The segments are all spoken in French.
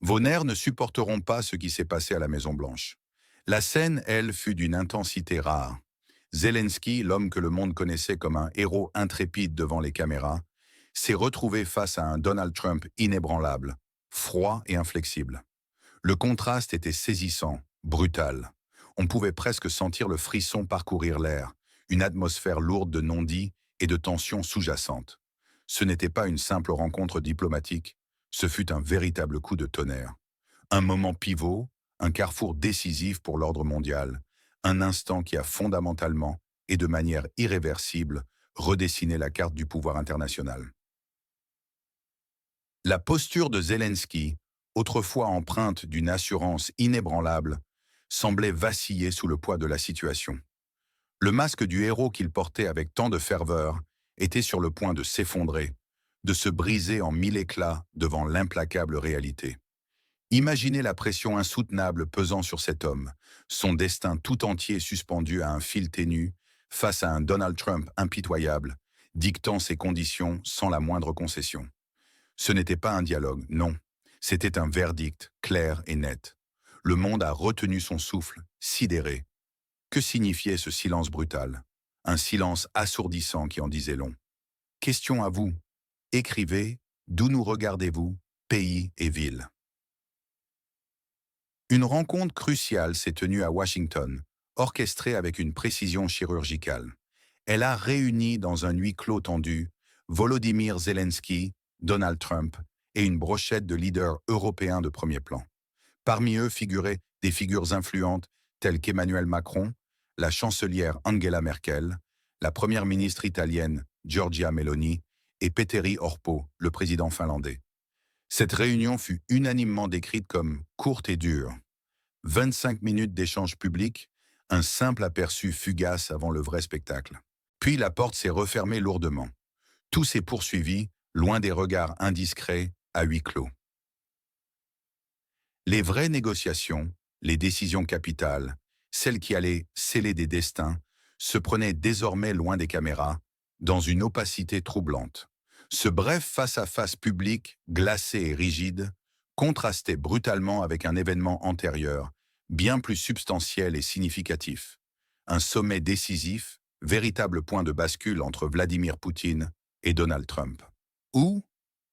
Vos nerfs ne supporteront pas ce qui s'est passé à la Maison-Blanche. La scène, elle, fut d'une intensité rare. Zelensky, l'homme que le monde connaissait comme un héros intrépide devant les caméras, s'est retrouvé face à un Donald Trump inébranlable, froid et inflexible. Le contraste était saisissant, brutal. On pouvait presque sentir le frisson parcourir l'air, une atmosphère lourde de non-dits et de tensions sous-jacentes. Ce n'était pas une simple rencontre diplomatique, ce fut un véritable coup de tonnerre. Un moment pivot, un carrefour décisif pour l'ordre mondial, un instant qui a fondamentalement et de manière irréversible redessiné la carte du pouvoir international. La posture de Zelensky, autrefois empreinte d'une assurance inébranlable, semblait vaciller sous le poids de la situation. Le masque du héros qu'il portait avec tant de ferveur était sur le point de s'effondrer, de se briser en mille éclats devant l'implacable réalité. Imaginez la pression insoutenable pesant sur cet homme, son destin tout entier suspendu à un fil ténu, face à un Donald Trump impitoyable, dictant ses conditions sans la moindre concession. Ce n'était pas un dialogue, non. C'était un verdict, clair et net. Le monde a retenu son souffle, sidéré. Que signifiait ce silence brutal? Un silence assourdissant qui en disait long. Question à vous. Écrivez, d'où nous regardez-vous, pays et ville? Une rencontre cruciale s'est tenue à Washington, orchestrée avec une précision chirurgicale. Elle a réuni dans un huis clos tendu Volodymyr Zelensky, Donald Trump et une brochette de leaders européens de premier plan. Parmi eux figuraient des figures influentes telles qu'Emmanuel Macron, la chancelière Angela Merkel, la première ministre italienne Giorgia Meloni et Petteri Orpo, le président finlandais. Cette réunion fut unanimement décrite comme courte et dure. 25 minutes d'échange public, un simple aperçu fugace avant le vrai spectacle. Puis la porte s'est refermée lourdement. Tout s'est poursuivi, loin des regards indiscrets, à huis clos. Les vraies négociations, les décisions capitales, celles qui allaient sceller des destins, se prenaient désormais loin des caméras, dans une opacité troublante. Ce bref face-à-face public, glacé et rigide, contrastait brutalement avec un événement antérieur, bien plus substantiel et significatif. Un sommet décisif, véritable point de bascule entre Vladimir Poutine et Donald Trump. Où,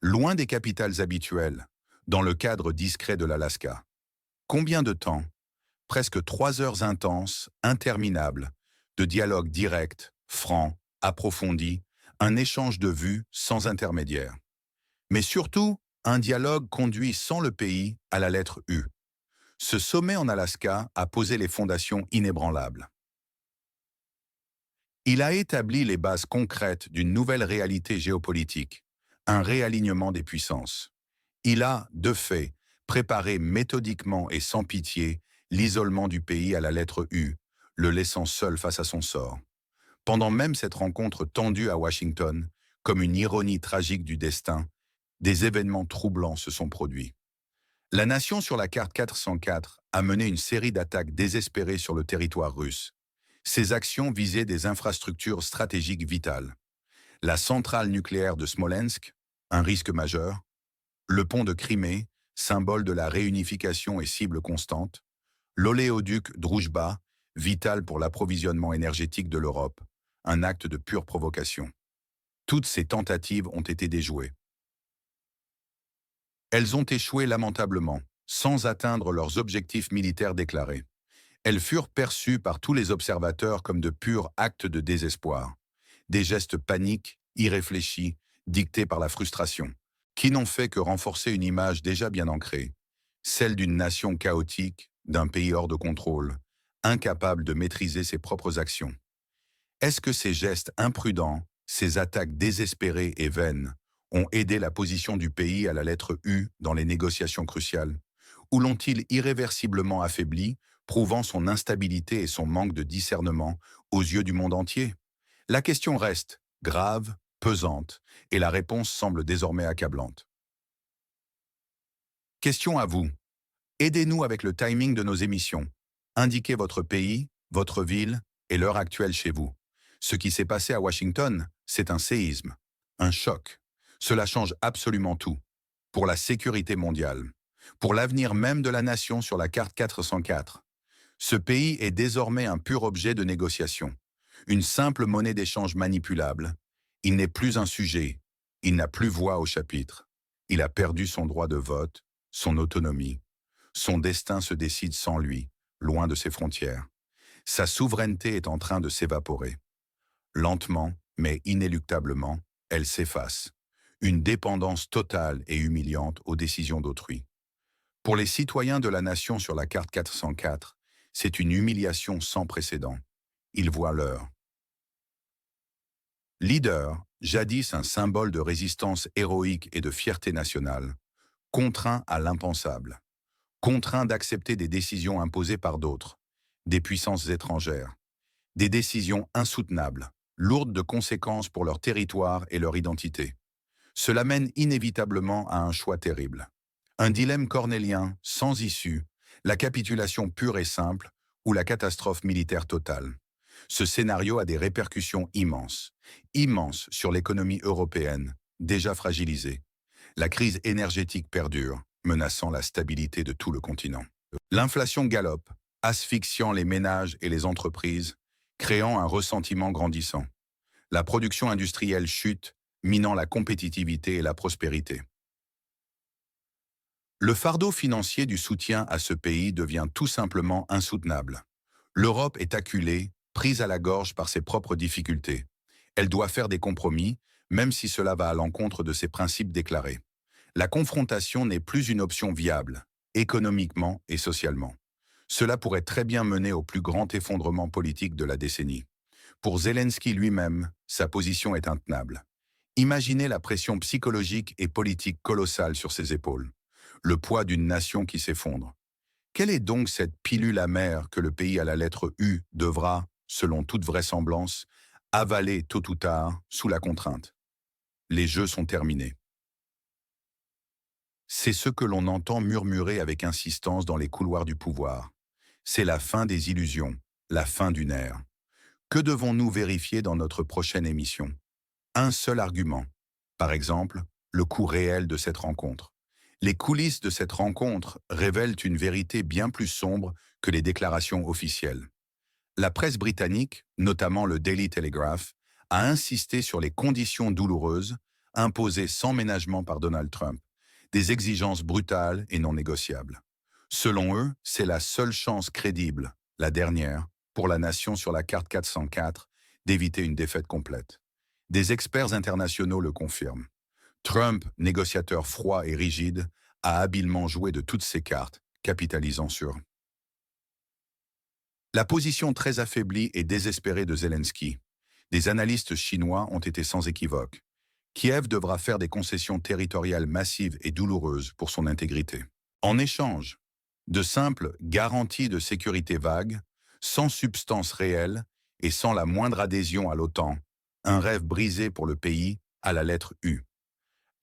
loin des capitales habituelles, dans le cadre discret de l'Alaska. Combien de temps? Presque 3 heures intenses, interminables, de dialogues directs, francs, approfondis, un échange de vues sans intermédiaire. Mais surtout, un dialogue conduit sans le pays à la lettre U. Ce sommet en Alaska a posé les fondations inébranlables. Il a établi les bases concrètes d'une nouvelle réalité géopolitique, un réalignement des puissances. Il a, de fait, préparé méthodiquement et sans pitié l'isolement du pays à la lettre U, le laissant seul face à son sort. Pendant même cette rencontre tendue à Washington, comme une ironie tragique du destin, des événements troublants se sont produits. La nation sur la carte 404 a mené une série d'attaques désespérées sur le territoire russe. Ces actions visaient des infrastructures stratégiques vitales. La centrale nucléaire de Smolensk, un risque majeur, le pont de Crimée, symbole de la réunification et cible constante, l'oléoduc Droujba, vital pour l'approvisionnement énergétique de l'Europe, un acte de pure provocation. Toutes ces tentatives ont été déjouées. Elles ont échoué lamentablement, sans atteindre leurs objectifs militaires déclarés. Elles furent perçues par tous les observateurs comme de purs actes de désespoir, des gestes paniques, irréfléchis, dictés par la frustration, qui n'ont fait que renforcer une image déjà bien ancrée, celle d'une nation chaotique, d'un pays hors de contrôle, incapable de maîtriser ses propres actions. Est-ce que ces gestes imprudents, ces attaques désespérées et vaines, ont aidé la position du pays à la lettre U dans les négociations cruciales? Ou l'ont-ils irréversiblement affaibli, prouvant son instabilité et son manque de discernement aux yeux du monde entier? La question reste grave, pesante, et la réponse semble désormais accablante. Question à vous. Aidez-nous avec le timing de nos émissions. Indiquez votre pays, votre ville et l'heure actuelle chez vous. Ce qui s'est passé à Washington, c'est un séisme, un choc. Cela change absolument tout. Pour la sécurité mondiale. pour l'avenir même de la nation sur la carte 404. Ce pays est désormais un pur objet de négociation, une simple monnaie d'échange manipulable. Il n'est plus un sujet, il n'a plus voix au chapitre. Il a perdu son droit de vote, son autonomie. Son destin se décide sans lui, loin de ses frontières. Sa souveraineté est en train de s'évaporer. Lentement, mais inéluctablement, elle s'efface. Une dépendance totale et humiliante aux décisions d'autrui. Pour les citoyens de la nation sur la carte 404, c'est une humiliation sans précédent. Ils voient l'heure. Leader, jadis un symbole de résistance héroïque et de fierté nationale, contraint à l'impensable, contraint d'accepter des décisions imposées par d'autres, des puissances étrangères, des décisions insoutenables, lourdes de conséquences pour leur territoire et leur identité. Cela mène inévitablement à un choix terrible. Un dilemme cornélien, sans issue, la capitulation pure et simple ou la catastrophe militaire totale. Ce scénario a des répercussions immenses, immenses sur l'économie européenne, déjà fragilisée. La crise énergétique perdure, menaçant la stabilité de tout le continent. L'inflation galope, asphyxiant les ménages et les entreprises, créant un ressentiment grandissant. La production industrielle chute, minant la compétitivité et la prospérité. Le fardeau financier du soutien à ce pays devient tout simplement insoutenable. L'Europe est acculée, prise à la gorge par ses propres difficultés. Elle doit faire des compromis, même si cela va à l'encontre de ses principes déclarés. La confrontation n'est plus une option viable, économiquement et socialement. Cela pourrait très bien mener au plus grand effondrement politique de la décennie. Pour Zelensky lui-même, sa position est intenable. Imaginez la pression psychologique et politique colossale sur ses épaules. Le poids d'une nation qui s'effondre. Quelle est donc cette pilule amère que le pays à la lettre U devra, selon toute vraisemblance, avaler tôt ou tard sous la contrainte? Les jeux sont terminés. C'est ce que l'on entend murmurer avec insistance dans les couloirs du pouvoir. C'est la fin des illusions, la fin d'une ère. Que devons-nous vérifier dans notre prochaine émission? Un seul argument. Par exemple, le coût réel de cette rencontre. Les coulisses de cette rencontre révèlent une vérité bien plus sombre que les déclarations officielles. La presse britannique, notamment le Daily Telegraph, a insisté sur les conditions douloureuses imposées sans ménagement par Donald Trump, des exigences brutales et non négociables. Selon eux, c'est la seule chance crédible, la dernière, pour la nation sur la carte 404, d'éviter une défaite complète. Des experts internationaux le confirment. Trump, négociateur froid et rigide, a habilement joué de toutes ses cartes, capitalisant sur la position très affaiblie et désespérée de Zelensky. Des analystes chinois ont été sans équivoque. Kiev devra faire des concessions territoriales massives et douloureuses pour son intégrité. En échange, de simples garanties de sécurité vagues, sans substance réelle et sans la moindre adhésion à l'OTAN, un rêve brisé pour le pays à la lettre U.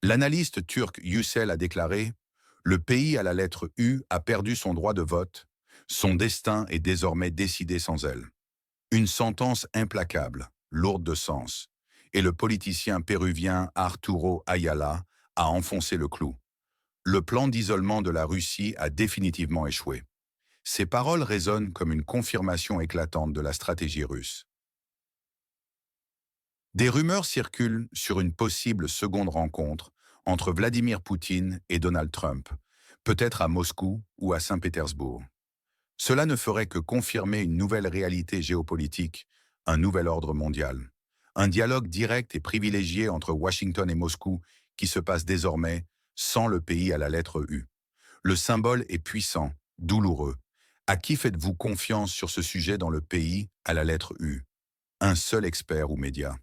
L'analyste turc Yücel a déclaré « Le pays à la lettre U a perdu son droit de vote, son destin est désormais décidé sans elle. » Une sentence implacable, lourde de sens, et le politicien péruvien Arturo Ayala a enfoncé le clou. Le plan d'isolement de la Russie a définitivement échoué. Ces paroles résonnent comme une confirmation éclatante de la stratégie russe. Des rumeurs circulent sur une possible seconde rencontre entre Vladimir Poutine et Donald Trump, peut-être à Moscou ou à Saint-Pétersbourg. Cela ne ferait que confirmer une nouvelle réalité géopolitique, un nouvel ordre mondial. Un dialogue direct et privilégié entre Washington et Moscou qui se passe désormais sans le pays à la lettre U. Le symbole est puissant, douloureux. À qui faites-vous confiance sur ce sujet dans le pays à la lettre U? Un seul expert ou média.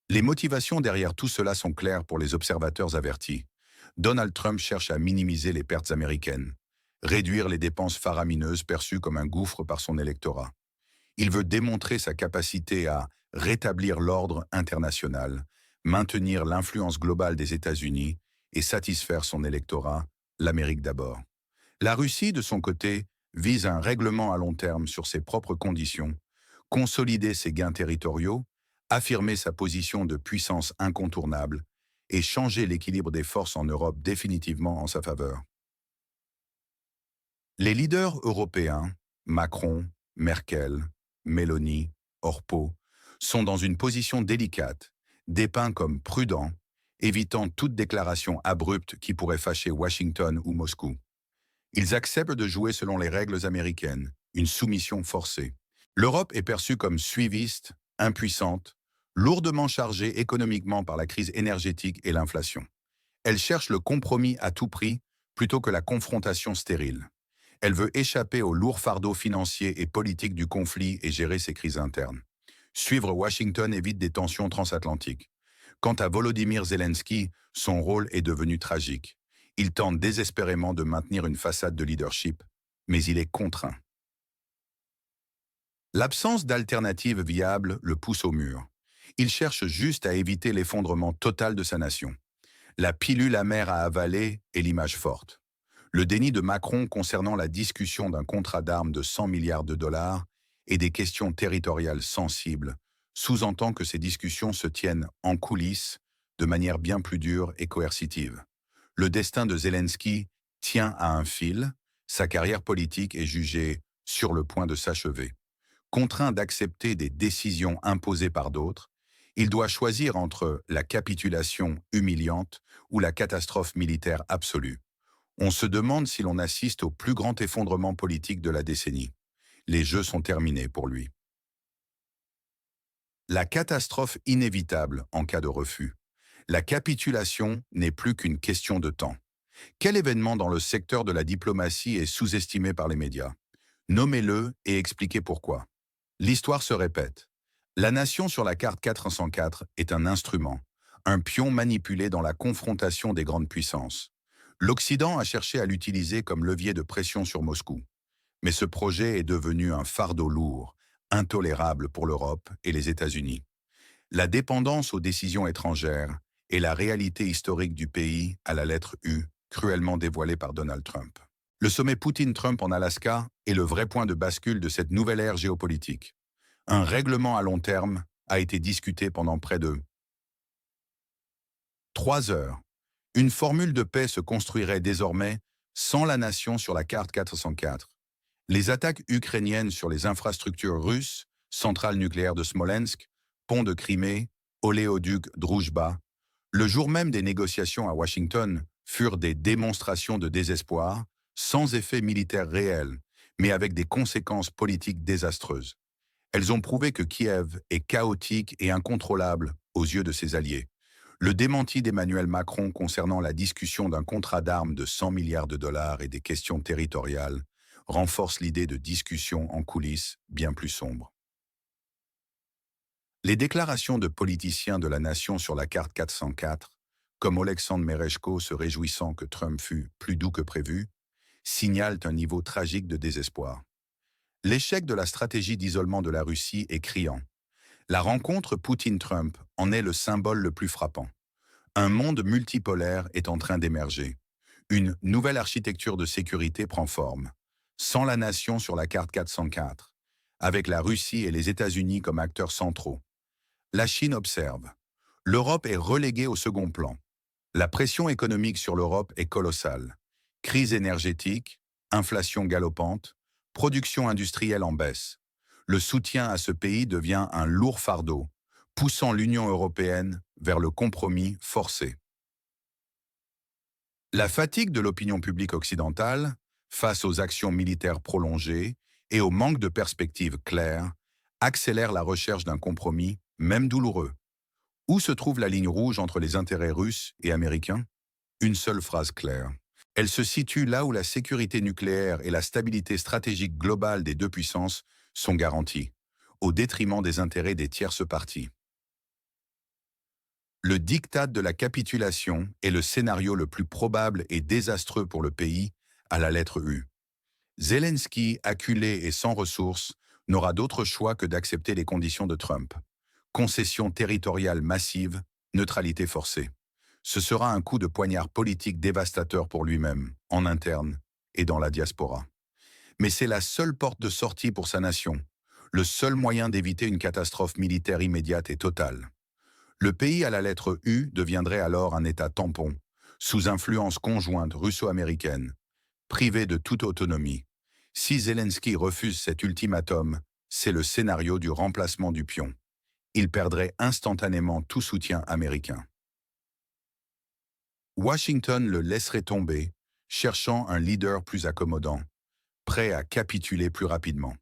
Les motivations derrière tout cela sont claires pour les observateurs avertis. Donald Trump cherche à minimiser les pertes américaines, réduire les dépenses faramineuses perçues comme un gouffre par son électorat. Il veut démontrer sa capacité à rétablir l'ordre international, maintenir l'influence globale des États-Unis et satisfaire son électorat, l'Amérique d'abord. La Russie, de son côté, vise un règlement à long terme sur ses propres conditions, consolider ses gains territoriaux, affirmer sa position de puissance incontournable et changer l'équilibre des forces en Europe définitivement en sa faveur. Les leaders européens, Macron, Merkel, Meloni, Orpo, sont dans une position délicate, dépeints comme prudents, évitant toute déclaration abrupte qui pourrait fâcher Washington ou Moscou. Ils acceptent de jouer selon les règles américaines, une soumission forcée. L'Europe est perçue comme suiviste, impuissante, lourdement chargée économiquement par la crise énergétique et l'inflation. Elle cherche le compromis à tout prix plutôt que la confrontation stérile. Elle veut échapper au lourd fardeau financier et politique du conflit et gérer ses crises internes. Suivre Washington évite des tensions transatlantiques. Quant à Volodymyr Zelensky, son rôle est devenu tragique. Il tente désespérément de maintenir une façade de leadership, mais il est contraint. L'absence d'alternative viable le pousse au mur. Il cherche juste à éviter l'effondrement total de sa nation. La pilule amère à avaler est l'image forte. Le déni de Macron concernant la discussion d'un contrat d'armes de 100 milliards de dollars et des questions territoriales sensibles sous-entend que ces discussions se tiennent en coulisses de manière bien plus dure et coercitive. Le destin de Zelensky tient à un fil, sa carrière politique est jugée sur le point de s'achever. Contraint d'accepter des décisions imposées par d'autres, il doit choisir entre la capitulation humiliante ou la catastrophe militaire absolue. On se demande si l'on assiste au plus grand effondrement politique de la décennie. Les jeux sont terminés pour lui. La catastrophe inévitable en cas de refus. La capitulation n'est plus qu'une question de temps. Quel événement dans le secteur de la diplomatie est sous-estimé par les médias? Nommez-le et expliquez pourquoi. L'histoire se répète. La nation sur la carte 404 est un instrument, un pion manipulé dans la confrontation des grandes puissances. L'Occident a cherché à l'utiliser comme levier de pression sur Moscou. Mais ce projet est devenu un fardeau lourd, intolérable pour l'Europe et les États-Unis. La dépendance aux décisions étrangères et la réalité historique du pays à la lettre U, cruellement dévoilée par Donald Trump. Le sommet Poutine-Trump en Alaska est le vrai point de bascule de cette nouvelle ère géopolitique. Un règlement à long terme a été discuté pendant près de 3 heures. Une formule de paix se construirait désormais sans la nation sur la carte 404. Les attaques ukrainiennes sur les infrastructures russes, centrale nucléaire de Smolensk, pont de Crimée, oléoduc Droujba, le jour même des négociations à Washington, furent des démonstrations de désespoir, sans effet militaire réel, mais avec des conséquences politiques désastreuses. Elles ont prouvé que Kiev est chaotique et incontrôlable aux yeux de ses alliés. Le démenti d'Emmanuel Macron concernant la discussion d'un contrat d'armes de 100 milliards de dollars et des questions territoriales renforce l'idée de discussion en coulisses bien plus sombre. Les déclarations de politiciens de la nation sur la carte 404, comme Oleksandr Mereshko se réjouissant que Trump fût plus doux que prévu, signalent un niveau tragique de désespoir. L'échec de la stratégie d'isolement de la Russie est criant. La rencontre Poutine-Trump en est le symbole le plus frappant. Un monde multipolaire est en train d'émerger. Une nouvelle architecture de sécurité prend forme, sans la nation sur la carte 404, avec la Russie et les États-Unis comme acteurs centraux. La Chine observe. L'Europe est reléguée au second plan. La pression économique sur l'Europe est colossale. Crise énergétique, inflation galopante, production industrielle en baisse. Le soutien à ce pays devient un lourd fardeau, poussant l'Union européenne vers le compromis forcé. La fatigue de l'opinion publique occidentale, face aux actions militaires prolongées et au manque de perspectives claires, accélère la recherche d'un compromis, même douloureux. Où se trouve la ligne rouge entre les intérêts russes et américains? Une seule phrase claire. Elle se situe là où la sécurité nucléaire et la stabilité stratégique globale des deux puissances sont garanties, au détriment des intérêts des tierces parties. Le diktat de la capitulation est le scénario le plus probable et désastreux pour le pays, à la lettre U. Zelensky, acculé et sans ressources, n'aura d'autre choix que d'accepter les conditions de Trump. Concession territoriale massive, neutralité forcée. Ce sera un coup de poignard politique dévastateur pour lui-même, en interne et dans la diaspora. Mais c'est la seule porte de sortie pour sa nation, le seul moyen d'éviter une catastrophe militaire immédiate et totale. Le pays à la lettre U deviendrait alors un État tampon, sous influence conjointe russo-américaine, privé de toute autonomie. Si Zelensky refuse cet ultimatum, c'est le scénario du remplacement du pion. Il perdrait instantanément tout soutien américain. Washington le laisserait tomber, cherchant un leader plus accommodant, prêt à capituler plus rapidement.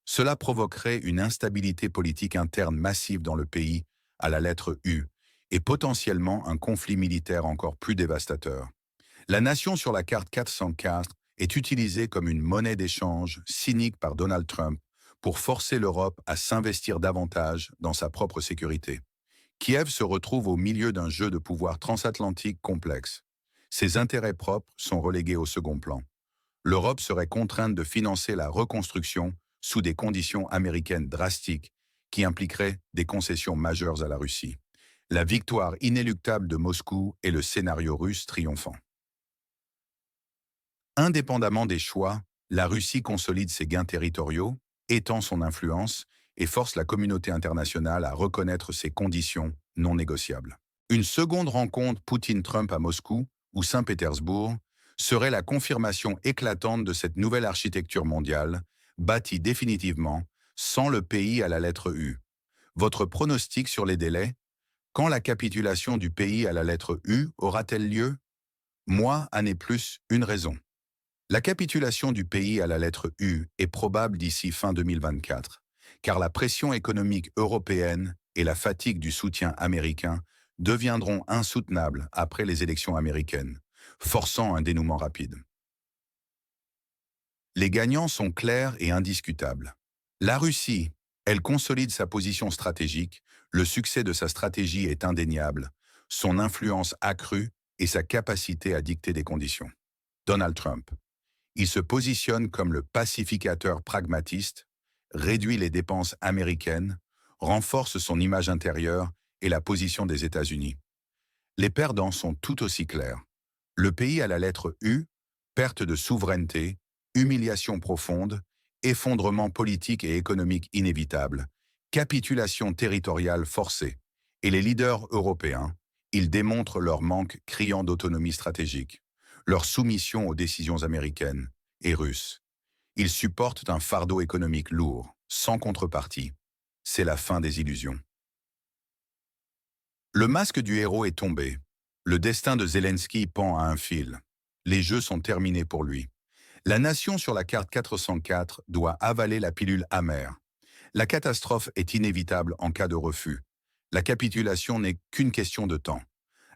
Cela provoquerait une instabilité politique interne massive dans le pays, à la lettre U, et potentiellement un conflit militaire encore plus dévastateur. La nation sur la carte 404 est utilisée comme une monnaie d'échange cynique par Donald Trump pour forcer l'Europe à s'investir davantage dans sa propre sécurité. Kiev se retrouve au milieu d'un jeu de pouvoir transatlantique complexe. Ses intérêts propres sont relégués au second plan. L'Europe serait contrainte de financer la reconstruction sous des conditions américaines drastiques qui impliqueraient des concessions majeures à la Russie. La victoire inéluctable de Moscou est le scénario russe triomphant. Indépendamment des choix, la Russie consolide ses gains territoriaux, étend son influence et force la communauté internationale à reconnaître ses conditions non négociables. Une seconde rencontre Poutine-Trump à Moscou ou Saint-Pétersbourg serait la confirmation éclatante de cette nouvelle architecture mondiale, bâtie définitivement, sans le pays à la lettre U. Votre pronostic sur les délais? Quand la capitulation du pays à la lettre U aura-t-elle lieu? Moi, année plus, une raison. La capitulation du pays à la lettre U est probable d'ici fin 2024, car la pression économique européenne et la fatigue du soutien américain deviendront insoutenables après les élections américaines, forçant un dénouement rapide. Les gagnants sont clairs et indiscutables. La Russie, elle consolide sa position stratégique, le succès de sa stratégie est indéniable, son influence accrue et sa capacité à dicter des conditions. Donald Trump. Il se positionne comme le pacificateur pragmatiste, réduit les dépenses américaines, renforce son image intérieure et la position des États-Unis. Les perdants sont tout aussi clairs. Le pays à la lettre U, perte de souveraineté, humiliation profonde, effondrement politique et économique inévitable, capitulation territoriale forcée. Et les leaders européens, ils démontrent leur manque criant d'autonomie stratégique, leur soumission aux décisions américaines et russes. Ils supportent un fardeau économique lourd, sans contrepartie. C'est la fin des illusions. Le masque du héros est tombé. Le destin de Zelensky pend à un fil. Les jeux sont terminés pour lui. La nation sur la carte 404 doit avaler la pilule amère. La catastrophe est inévitable en cas de refus. La capitulation n'est qu'une question de temps.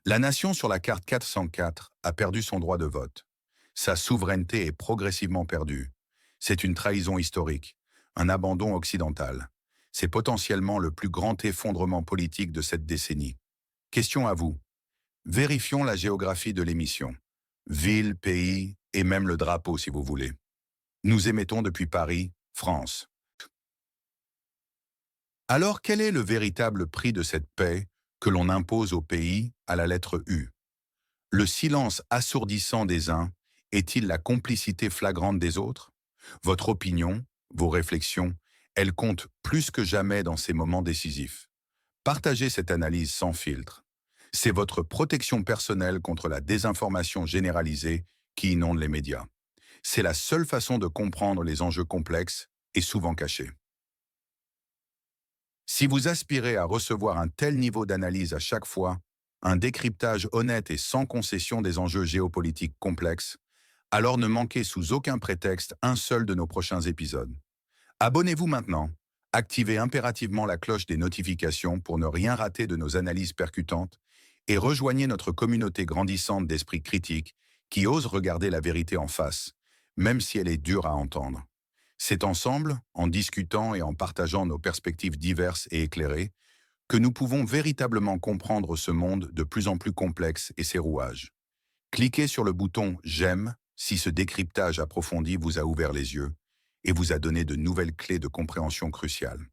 La nation sur la carte 404 a perdu son droit de vote. Sa souveraineté est progressivement perdue. C'est une trahison historique, un abandon occidental. C'est potentiellement le plus grand effondrement politique de cette décennie. Question à vous. Vérifions la géographie de l'émission. Ville, pays et même le drapeau si vous voulez. Nous émettons depuis Paris, France. Alors quel est le véritable prix de cette paix que l'on impose au pays à la lettre U? Le silence assourdissant des uns est-il la complicité flagrante des autres? Votre opinion, vos réflexions, elles comptent plus que jamais dans ces moments décisifs. Partagez cette analyse sans filtre. C'est votre protection personnelle contre la désinformation généralisée qui inonde les médias. C'est la seule façon de comprendre les enjeux complexes et souvent cachés. Si vous aspirez à recevoir un tel niveau d'analyse à chaque fois, un décryptage honnête et sans concession des enjeux géopolitiques complexes, alors ne manquez sous aucun prétexte un seul de nos prochains épisodes. Abonnez-vous maintenant, activez impérativement la cloche des notifications pour ne rien rater de nos analyses percutantes et rejoignez notre communauté grandissante d'esprit critique qui ose regarder la vérité en face, même si elle est dure à entendre. C'est ensemble, en discutant et en partageant nos perspectives diverses et éclairées, que nous pouvons véritablement comprendre ce monde de plus en plus complexe et ses rouages. Cliquez sur le bouton « J'aime » si ce décryptage approfondi vous a ouvert les yeux et vous a donné de nouvelles clés de compréhension cruciales.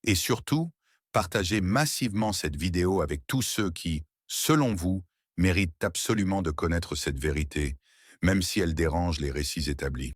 Et surtout, partagez massivement cette vidéo avec tous ceux qui, selon vous, méritent absolument de connaître cette vérité, même si elle dérange les récits établis.